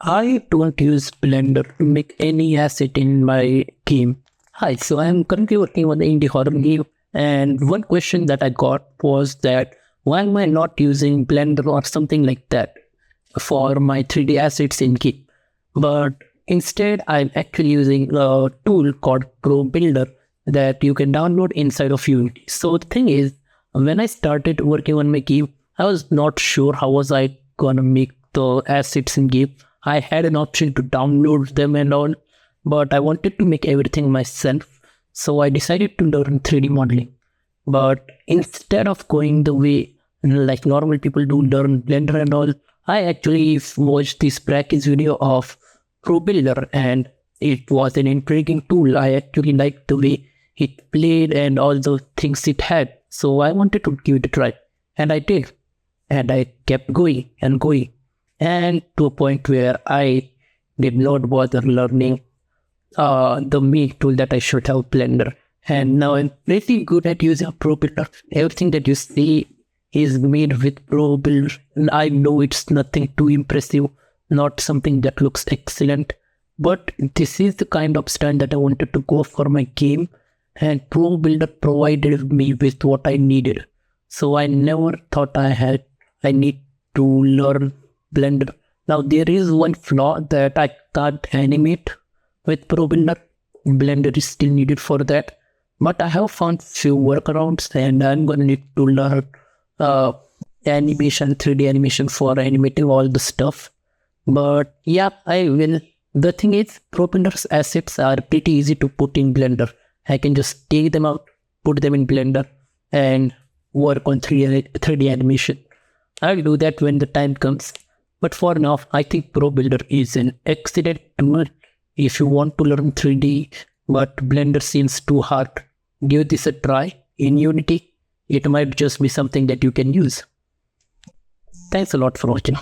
I don't use Blender to make any asset in my game. Hi, so I'm currently working on the indie horror game, and one question that I got was that why am I not using Blender or something like that for my 3D assets in game? But instead, I'm actually using a tool called Pro Builder that you can download inside of Unity. So the thing is, when I started working on my game, I was not sure how was I gonna make the assets in game. I had an option to download them and all, but I wanted to make everything myself. So I decided to learn 3D modeling. But instead of going the way like normal people do, learn Blender and all, I actually watched this practice video of Pro Builder, and it was an intriguing tool. I actually liked the way it played and all the things it had. So I wanted to give it a try. And I did. And I kept going and going. And to a point where I did not bother learning the main tool that I should have, Blender. And now I'm pretty good at using Pro Builder. Everything that you see is made with Pro Builder. And I know it's nothing too impressive, not something that looks excellent. But this is the kind of stand that I wanted to go for my game. And Pro Builder provided me with what I needed. So I never thought I need to learn Blender. Now there is one flaw that I can't animate with Pro Builder. Blender is still needed for that. But I have found few workarounds, and I'm gonna need to learn animation, 3D animation for animating all the stuff. But yeah, I will. The thing is, Pro Builder's assets are pretty easy to put in Blender. I can just take them out, put them in Blender, and work on 3D animation. I'll do that when the time comes. But for now, I think Pro Builder is an excellent tool if you want to learn 3D, but Blender seems too hard. Give this a try in Unity. It might just be something that you can use. Thanks a lot for watching.